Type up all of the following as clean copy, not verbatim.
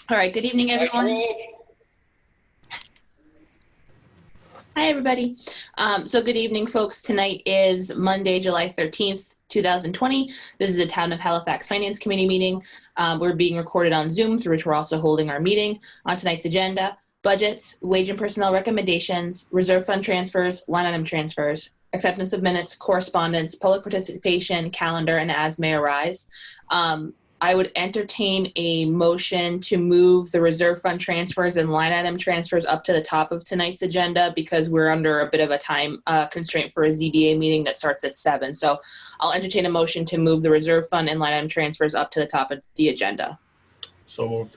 All right, good evening, everyone. Hi, everybody. So good evening, folks. Tonight is Monday, July 13th, 2020. This is a Town of Halifax Finance Committee meeting. We're being recorded on Zoom, through which we're also holding our meeting. On tonight's agenda, budgets, wage and personnel recommendations, reserve fund transfers, line item transfers, acceptance of minutes, correspondence, public participation, calendar, and as may arise. I would entertain a motion to move the reserve fund transfers and line item transfers up to the top of tonight's agenda because we're under a bit of a time constraint for a ZBA meeting that starts at 7. So I'll entertain a motion to move the reserve fund and line item transfers up to the top of the agenda. So moved.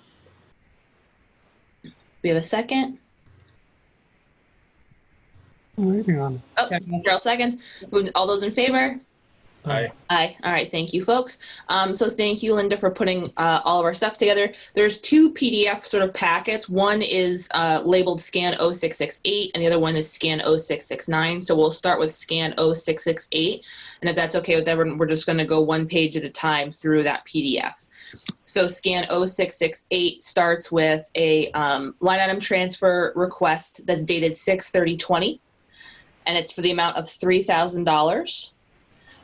We have a second? Waiting on. Oh, Cheryl seconds. All those in favor? Aye. Aye. All right. Thank you, folks. So thank you, Linda, for putting all of our stuff together. There's two PDF sort of packets. One is labeled Scan 0668, and the other one is Scan 0669. So we'll start with Scan 0668. And if that's okay with everyone, we're just going to go one page at a time through that PDF. So Scan 0668 starts with a line item transfer request that's dated 6/30/20, and it's for the amount of $3,000.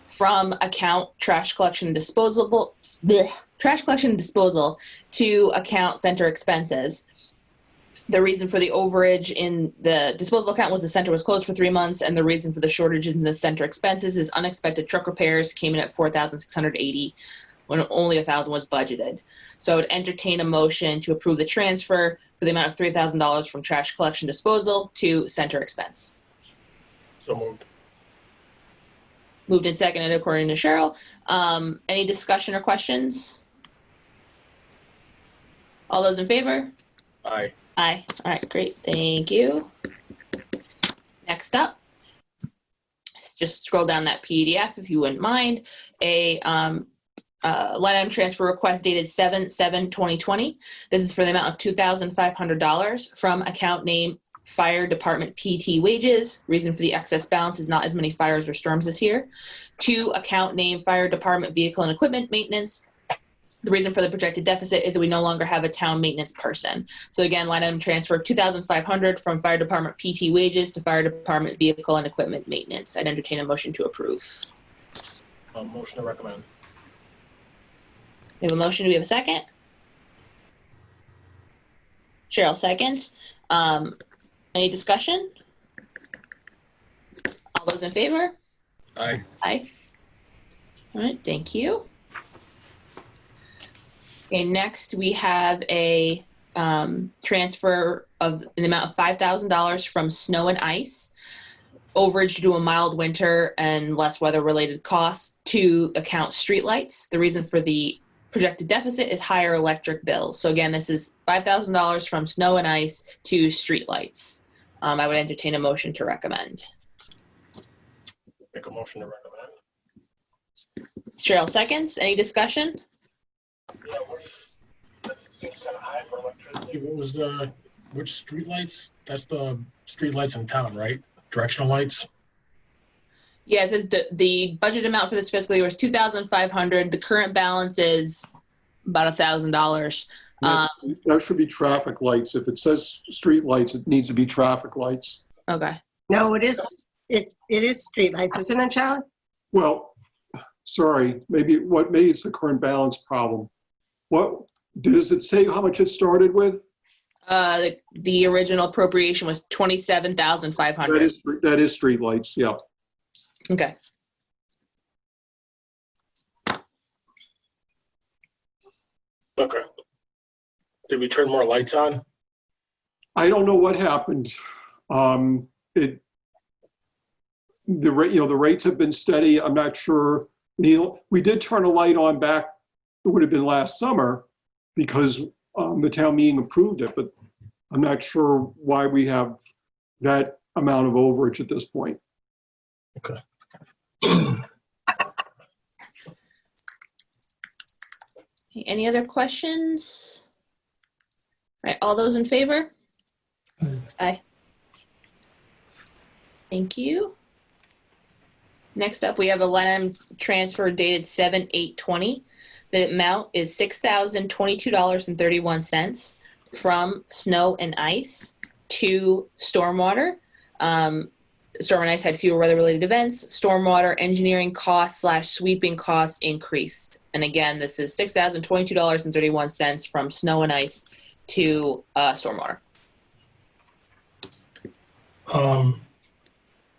From account trash collection and disposal to account center expenses. The reason for the overage in the disposal account was the center was closed for 3 months, and the reason for the shortage in the center expenses is unexpected truck repairs came in at $4,680 when only $1,000 was budgeted. So I would entertain a motion to approve the transfer for the amount of $3,000 from trash collection disposal to center expense. So moved. Moved and seconded according to Cheryl. Any discussion or questions? All those in favor? Aye. Aye. All right, great. Thank you. Next up, just scroll down that PDF if you wouldn't mind. A line item transfer request dated 7/7/2020. This is for the amount of $2,500 from account name Fire Department PT wages. Reason for the excess balance is not as many fires or storms this year. To account name Fire Department Vehicle and Equipment Maintenance. The reason for the projected deficit is that we no longer have a town maintenance person. So again, line item transfer of $2,500 from Fire Department PT wages to Fire Department Vehicle and Equipment Maintenance. I'd entertain a motion to approve. Motion to recommend. We have a motion. Do we have a second? Cheryl seconds. Any discussion? All those in favor? Aye. Aye. All right, thank you. Okay, next we have a transfer of an amount of $5,000 from snow and ice, overage due to a mild winter and less weather-related costs, to account streetlights. The reason for the projected deficit is higher electric bills. So again, this is $5,000 from snow and ice to streetlights. I would entertain a motion to recommend. Make a motion to recommend. Cheryl seconds. Any discussion? Yeah, that seems kind of high for electricity. What was which streetlights? That's the streetlights in town, right? Directional lights. Yeah, it says the budget amount for this fiscal year was $2,500. The current balance is about $1,000. That should be traffic lights. If it says street lights, it needs to be traffic lights. Okay. No, it is. It is streetlights, isn't it, Charlie? Well, sorry, maybe it's the current balance problem. What does it say how much it started with? The original appropriation was $27,500. That is street lights, yeah. Okay. Okay. Did we turn more lights on? I don't know what happened. The rates have been steady. I'm not sure. We did turn a light on back. It would have been last summer because the town meeting approved it, but I'm not sure why we have that amount of overage at this point. Okay. Any other questions? All right, all those in favor? Aye. Thank you. Next up, we have a line item transfer dated 7/8/20. The amount is $6,022.31 from snow and ice to stormwater. Storm and ice had fewer weather-related events. Stormwater engineering costs / sweeping costs increased. And again, this is $6,022.31 from snow and ice to stormwater.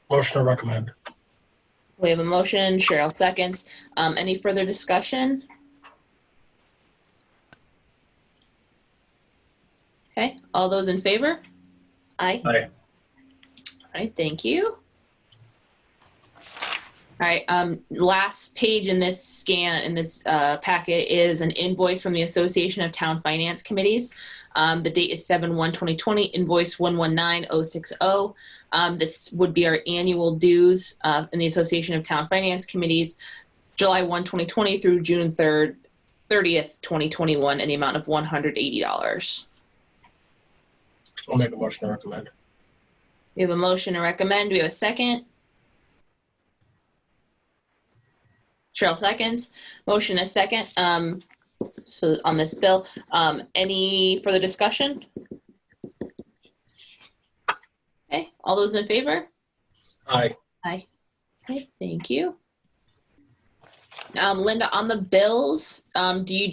Motion to recommend. We have a motion. Cheryl seconds. Any further discussion? Okay. All those in favor? Aye. Aye. All right, thank you. All right, last page in this packet is an invoice from the Association of Town Finance Committees. The date is 7/1/2020, invoice 119060. This would be our annual dues in the Association of Town Finance Committees, July 1, 2020 through June 30th, 2021, in the amount of $180. I'll make a motion to recommend. We have a motion to recommend. Do we have a second? Cheryl seconds. Motion a second. So on this bill, any further discussion? Okay, all those in favor? Aye. Aye. Okay, thank you. Linda, on the bills, do you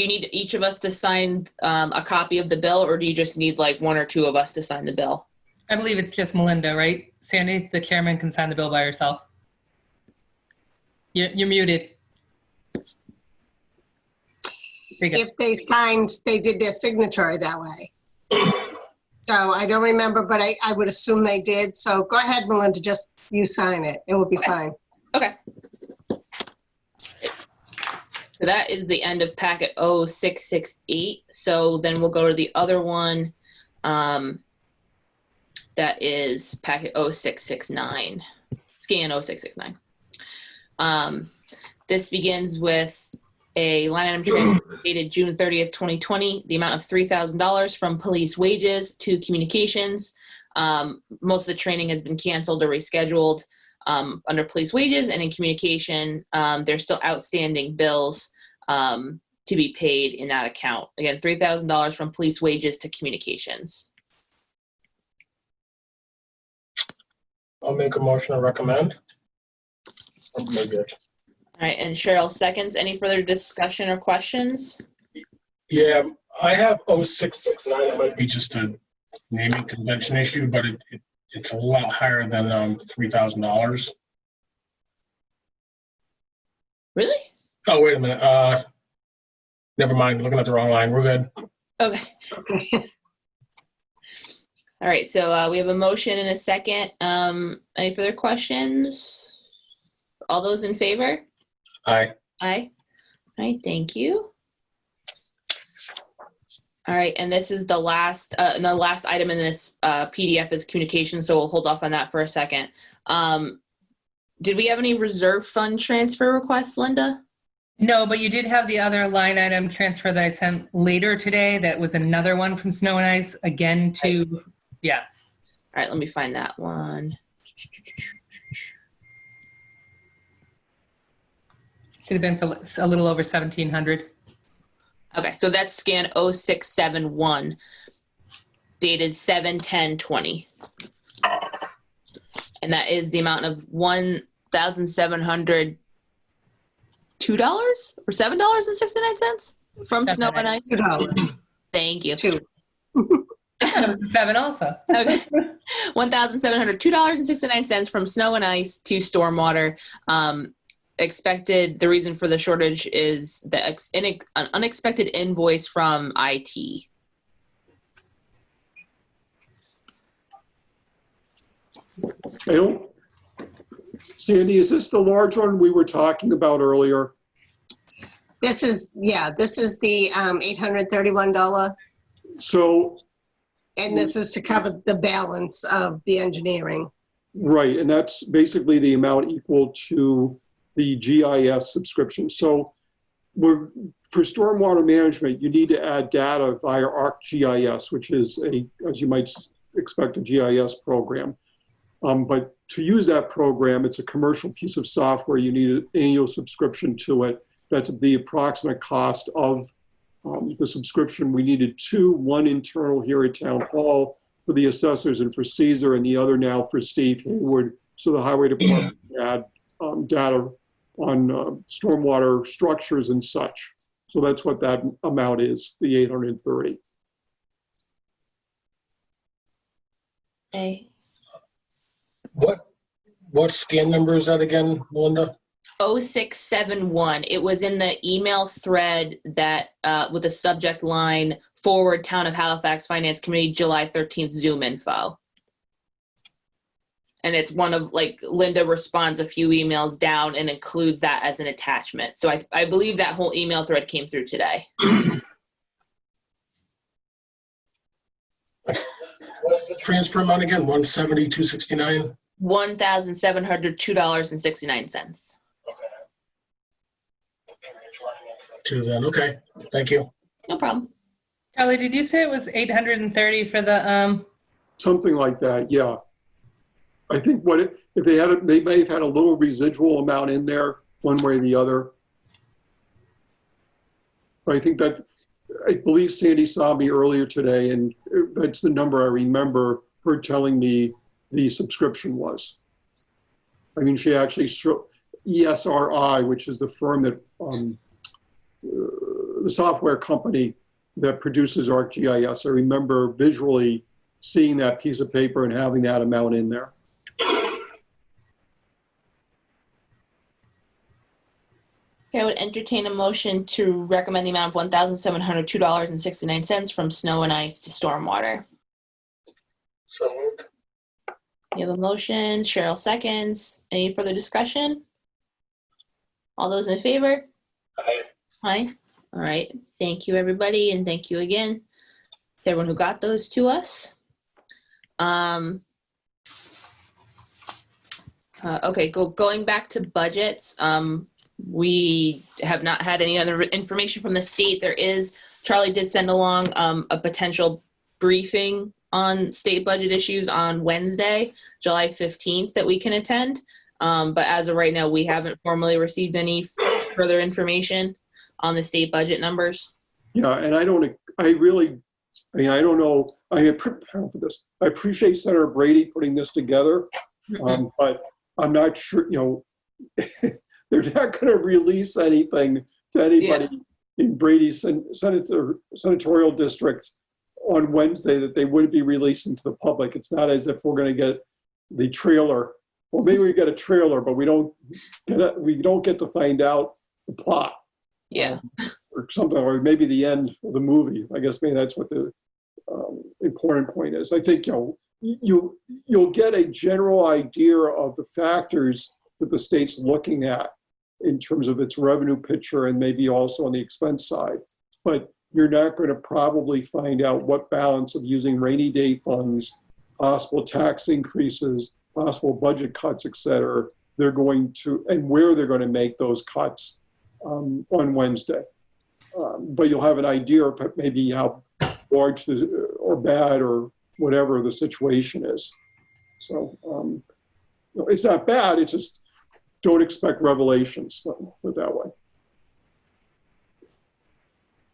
need each of us to sign a copy of the bill, or do you just need like one or two of us to sign the bill? I believe it's just Melinda, right? Sandy, the chairman, can sign the bill by herself. You're muted. If they did their signatory that way. So I don't remember, but I would assume they did. So go ahead, Melinda, just you sign it. It will be fine. Okay. So that is the end of packet 0668. So then we'll go to the other one. That is packet 0669. Scan 0669. This begins with a line item transfer dated June 30th, 2020, the amount of $3,000 from police wages to communications. Most of the training has been canceled or rescheduled under police wages, and in communication, there's still outstanding bills to be paid in that account. Again, $3,000 from police wages to communications. I'll make a motion to recommend. Or maybe All right, and Cheryl seconds. Any further discussion or questions? Yeah, I have 0669. It might be just a naming convention issue, but it's a lot higher than $3,000. Really? Oh, wait a minute. Never mind. Looking at the wrong line. We're good. Okay. All right, so we have a motion and a second. Any further questions? All those in favor? Aye. Aye. All right, thank you. All right, and this is the last item in this PDF is communication, so we'll hold off on that for a second. Did we have any reserve fund transfer requests, Linda? No, but you did have the other line item transfer that I sent later today. That was another one from Snow and Ice, again to, yeah. All right, let me find that one. Should have been for a little over 1,700. Okay, so that's scan 0671, dated 7/10/20. And that is the amount of $1,702 or $7.69 from Snow and Ice. $2. Thank you. Two. I thought it was a 7 also. Okay. $1,702.69 from Snow and Ice to Stormwater. The reason for the shortage is an unexpected invoice from IT. Sandy, is this the large one we were talking about earlier? This is the $831. So, And this is to cover the balance of the engineering. right, and that's basically the amount equal to the GIS subscription. So for stormwater management, you need to add data via ArcGIS, which is as you might expect, a GIS program. But to use that program, it's a commercial piece of software. You need an annual subscription to it. That's the approximate cost of the subscription. We needed two, one internal here at Town Hall for the assessors and for Caesar, and the other now for Steve Haywood. So the highway department had data on stormwater structures and such. So that's what that amount is, the 830. Okay. What scan number is that again, Melinda? 0671. It was in the email thread that with the subject line forward Town of Halifax Finance Committee July 13th Zoom info. And it's one of, like, Linda responds a few emails down and includes that as an attachment. So I believe that whole email thread came through today. What's the transfer amount again? 170, 269? $1,702.69. To then, okay, thank you. No problem. Charlie, did you say it was 830 for the, Something like that, yeah. I think if they had they may have had a little residual amount in there, one way or the other. But I think that, I believe Sandy saw me earlier today, and that's the number I remember her telling me the subscription was. I mean, she actually showed ESRI, which is the firm that, the software company that produces ArcGIS. I remember visually seeing that piece of paper and having that amount in there. Okay, I would entertain a motion to recommend the amount of $1,702.69 from snow and ice to stormwater. So moved. You have a motion, Cheryl seconds. Any further discussion? All those in favor? Aye. Aye. All right. Thank you, everybody, and thank you again to everyone who got those to us. Okay, going back to budgets. We have not had any other information from the state. Charlie did send along a potential briefing on state budget issues on Wednesday, July 15th, that we can attend. But as of right now, we haven't formally received any further information on the state budget numbers. Yeah, and I don't know, how to put this. I appreciate Senator Brady putting this together, but I'm not sure, they're not going to release anything to anybody in Brady's senatorial district on Wednesday that they wouldn't be releasing to the public. It's not as if we're going to get the trailer, or maybe we get a trailer, but we don't get to find out the plot. Yeah. Or something, or maybe the end of the movie. I guess maybe that's what the important point is. I think you'll get a general idea of the factors that the state's looking at in terms of its revenue picture and maybe also on the expense side. But you're not going to probably find out what balance of using rainy day funds, possible tax increases, possible budget cuts, et cetera, they're going to, and where they're going to make those cuts on Wednesday. But you'll have an idea of maybe how large or bad or whatever the situation is. So it's not bad, it's just don't expect revelations, put it that way.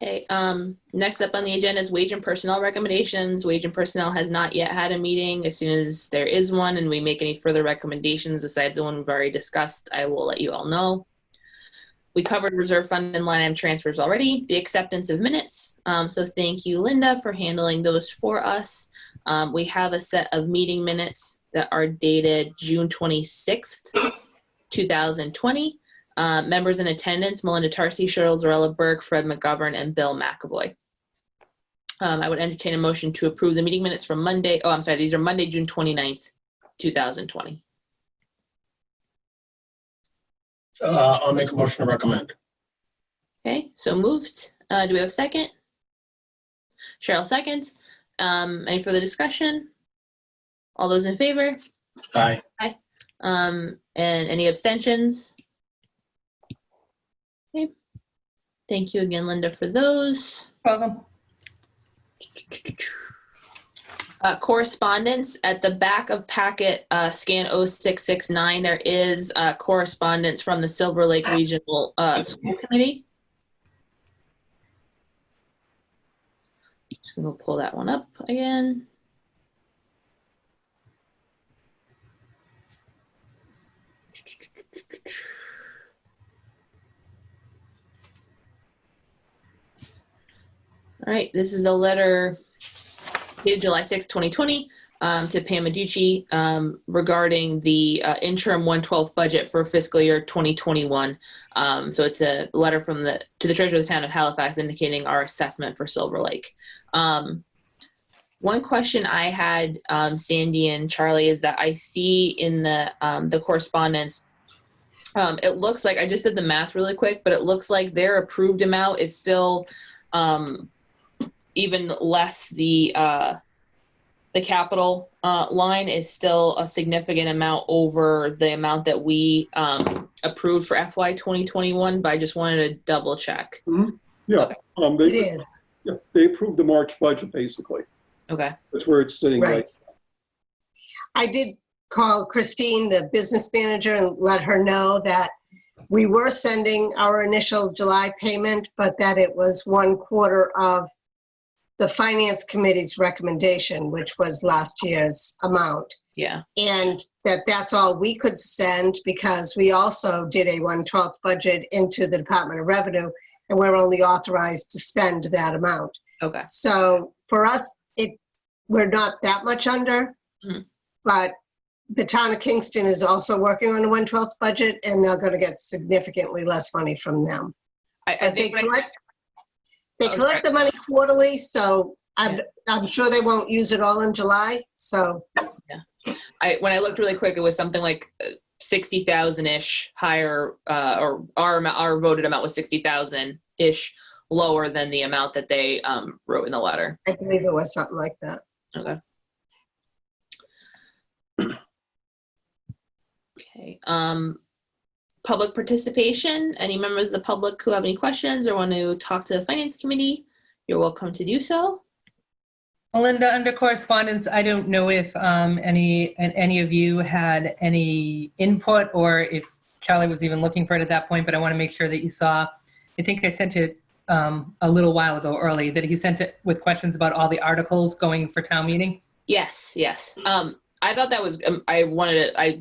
Okay, next up on the agenda is wage and personnel recommendations. Wage and personnel has not yet had a meeting. As soon as there is one and we make any further recommendations besides the one we've already discussed, I will let you all know. We covered reserve fund and line item transfers already. The acceptance of minutes. So thank you, Linda, for handling those for us. We have a set of meeting minutes that are dated June 26th, 2020. Members in attendance: Melinda Tarsi, Cheryl Zarella Burke, Fred McGovern, and Bill McAvoy. I would entertain a motion to approve the meeting minutes from Monday. Oh, I'm sorry. These are Monday, June 29th, 2020. I'll make a motion to recommend. Okay, so moved. Do we have a second? Cheryl seconds. Any further discussion? All those in favor? Aye. Aye. And any abstentions? Okay. Thank you again, Linda, for those. welcome. Correspondence at the back of packet scan 0669. There is correspondence from the Silver Lake Regional School Committee. Just gonna pull that one up again. All right, this is a letter dated July 6, 2020, to Pam Medici regarding the interim 1/12 budget for fiscal year 2021. So it's a letter from to the treasurer of the town of Halifax indicating our assessment for Silver Lake. One question I had, Sandy and Charlie, is that I see in the correspondence, it looks like, I just did the math really quick, but it looks like their approved amount is still even less. The capital line is still a significant amount over the amount that we approved for FY 2021, but I just wanted to double check. Mm-hmm. Yeah, Okay. It is. Yeah, they approved the March budget basically. Okay. That's where it's sitting right. I did call Christine, the business manager, and let her know that we were sending our initial July payment, but that it was 1/4 of the finance committee's recommendation, which was last year's amount. Yeah. And that's all we could send because we also did a 1/12 budget into the Department of Revenue, and we're only authorized to spend that amount. Okay. So for us, we're not that much under, but the town of Kingston is also working on a 1/12 budget, and they're going to get significantly less money from them. They collect the money quarterly, so I'm sure they won't use it all in July. So yeah, when I looked really quick, it was something like 60,000-ish higher, or our voted amount was 60,000-ish lower than the amount that they wrote in the letter. I believe it was something like that. Okay. Okay. Public participation. Any members of the public who have any questions or want to talk to the finance committee, you're welcome to do so. Melinda, under correspondence, I don't know if any of you had any input or if Charlie was even looking for it at that point, but I want to make sure that you saw. I think I sent it a little while ago early, that he sent it with questions about all the articles going for town meeting. Yes, yes. I thought that was,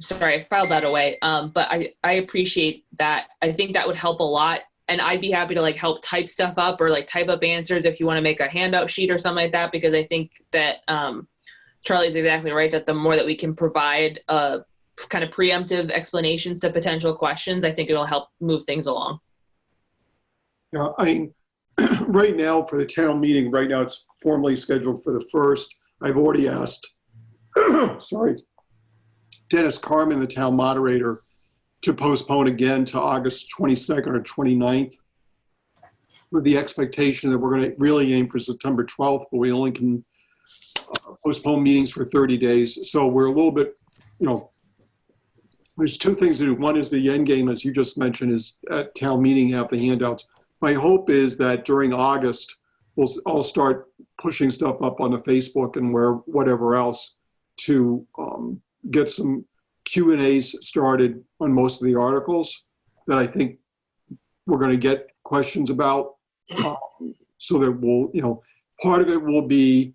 sorry, I filed that away. But I appreciate that. I think that would help a lot. And I'd be happy to like help type stuff up or like type up answers if you want to make a handout sheet or something like that, because I think that Charlie's exactly right, that the more that we can provide kind of preemptive explanations to potential questions, I think it'll help move things along. Yeah, I mean, right now for the town meeting, right now it's formally scheduled for the 1st. I've already asked, sorry, Dennis Carmen, the town moderator, to postpone again to August 22nd or 29th with the expectation that we're going to really aim for September 12th, but we only can postpone meetings for 30 days. So we're a little bit, there's two things to do. One is the end game, as you just mentioned, is at town meeting, have the handouts. My hope is that during August, I'll start pushing stuff up on the Facebook and whatever else to get some Q&As started on most of the articles that I think we're going to get questions about, so that we'll, part of it will be,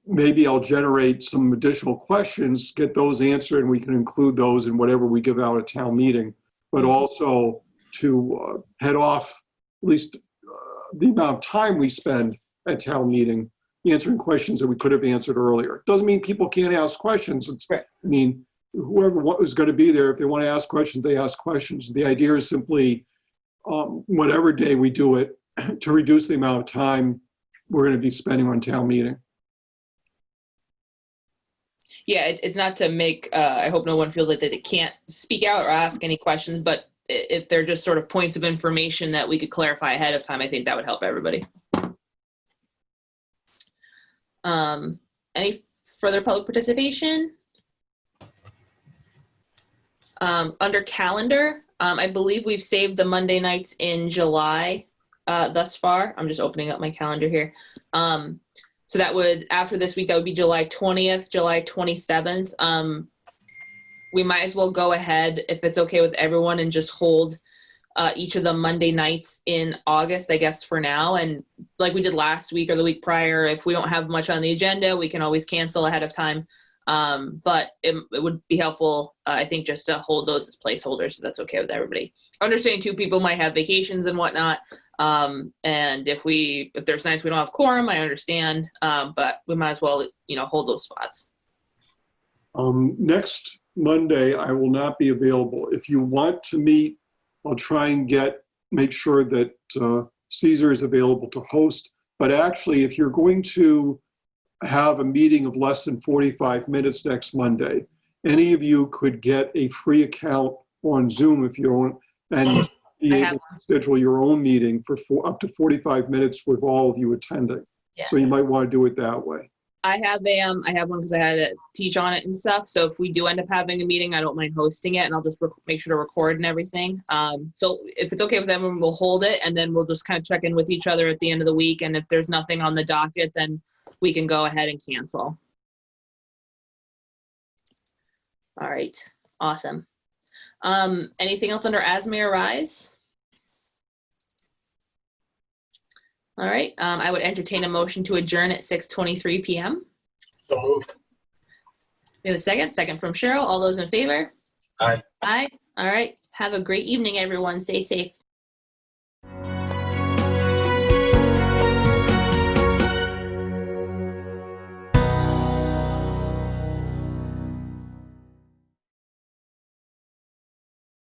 maybe I'll generate some additional questions, get those answered, and we can include those in whatever we give out at town meeting, but also to head off at least the amount of time we spend at town meeting answering questions that we could have answered earlier. Doesn't mean people can't ask questions. I mean, whoever is going to be there, if they want to ask questions, they ask questions. The idea is simply, whatever day we do it, to reduce the amount of time we're going to be spending on town meeting. Yeah, it's not to make, I hope no one feels like that they can't speak out or ask any questions, but if they're just sort of points of information that we could clarify ahead of time, I think that would help everybody. Any further public participation? Under calendar, I believe we've saved the Monday nights in July thus far. I'm just opening up my calendar here. So that would, after this week, that would be July 20th, July 27th. We might as well go ahead, if it's okay with everyone, and just hold each of the Monday nights in August, I guess, for now. And like we did last week or the week prior, if we don't have much on the agenda, we can always cancel ahead of time. But it would be helpful, I think, just to hold those as placeholders, if that's okay with everybody. Understanding too, people might have vacations and whatnot. And if there's nights we don't have quorum, I understand. But we might as well, hold those spots. Next Monday, I will not be available. If you want to meet, I'll try and make sure that Caesar is available to host. But actually, if you're going to have a meeting of less than 45 minutes next Monday, any of you could get a free account on Zoom if you want, and be able to schedule your own meeting for up to 45 minutes with all of you attending. Yeah. So you might want to do it that way. I have one because I had to teach on it and stuff. So if we do end up having a meeting, I don't mind hosting it, and I'll just make sure to record and everything. So if it's okay with everyone, we'll hold it, and then we'll just kind of check in with each other at the end of the week. And if there's nothing on the docket, then we can go ahead and cancel. All right, awesome. Anything else under ASME or RISE? All right, I would entertain a motion to adjourn at 6:23 p.m. So moved. We have a second from Cheryl. All those in favor? Aye. Aye. All right. Have a great evening, everyone. Stay safe.